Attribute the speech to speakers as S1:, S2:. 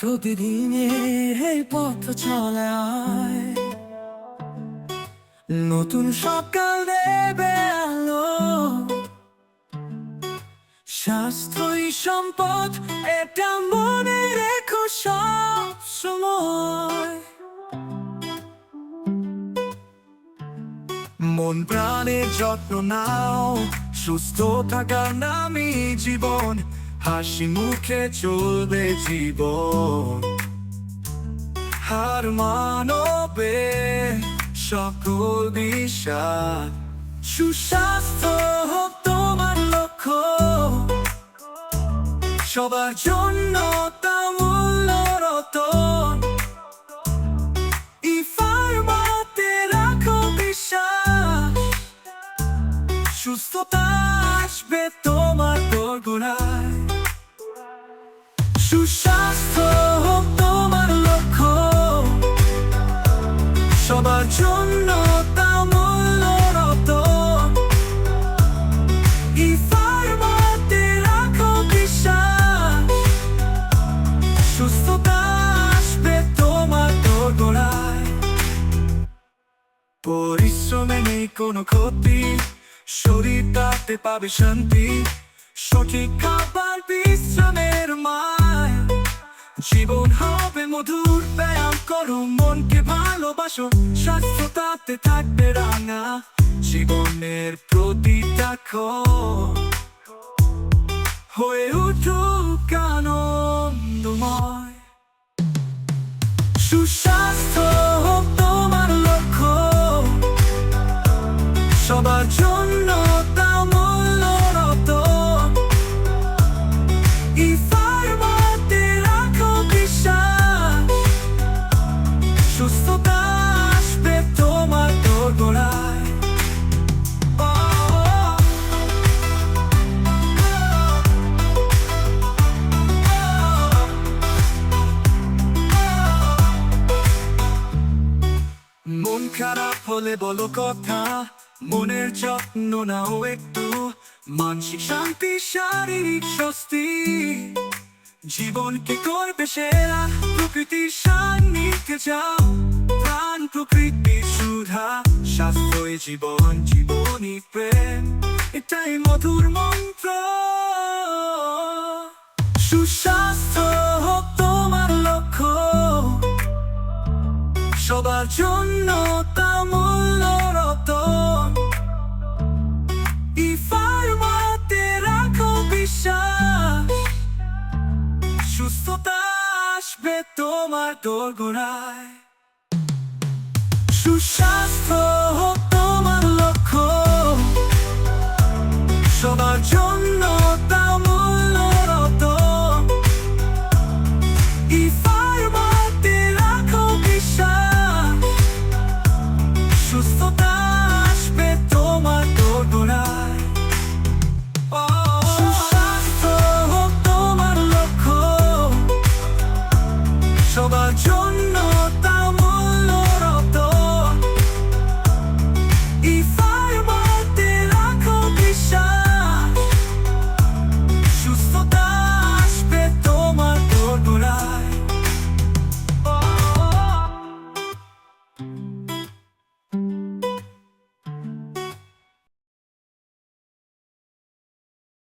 S1: প্রতিদিনের এই পথ চলে আয়, নতুন সকাল দেবে আলো। স্বাস্থ্যই সম্পদ, এটা মনে রেখো সব সময়। মন প্রাণের যত্ন নাও, সুস্থ থাকার নামই জীবন। হাসি মুখে চলবে জীবন, হার মানবে সকল বিষাদ। সুস্বাস্থ্য হোক তোমার লক্ষ্য, সবার জন্য তা মূল্য রতন। ফার্মাতে রাখো বিশ্বাস, সুস্থতা আসবে তোমার দোরগোড়ায়। সুস্বাস্থ্য হোক তোমার লক্ষ্য, সবার জন্য তা মূল্য রতন। ফার্মাতে রাখো বিশ্বাস, সুস্থতা আসবে তোমার দোরগোড়ায়। পরিশ্রমে নেই কোনো ক্ষতি, শরীর তাতে পাবে শান্তি। সঠিক খাবার বিশ্রামের মায়, জীবন হবে মধুর। ব্যায়াম করো, মনকে ভালোবাসো, স্বাস্থ্য তাতে থাকবে রাঙা। জীবনের প্রতিটা ক্ষণ হয়ে উঠুক আনন্দময়। সুস্বাস্থ্য হোক তোমার লক্ষ্য, সবার জন্য তা মূল্য রতন। ফার্মাতে রাখো বিশ্বাস, সুস্থতা আসবে তোমার দোরগোড়ায়। মন খারাপ হলে বলো কথা, মনের যত্ন নাও একটু। মানসিক শান্তি, শারীরিক স্বস্তি, জীবনকে করবে সেরা। প্রকৃতির সান্নিধ্যে যাও, প্রাণ প্রকৃতির সুধা। স্বাস্থ্যই জীবন, জীবনই প্রেম, এটাই মধুর মন্ত্র। সুস্বাস্থ্য হোক তোমার লক্ষ্য, সবার জন্য তা মূল্য রতন। ফার্মাতে রাখো বিশ্বাস, সুস্থতা আসবে তোমার দোরগোড়ায়। সুস্বাস্থ্য হোক তোমার লক্ষ্য, সবার জন্য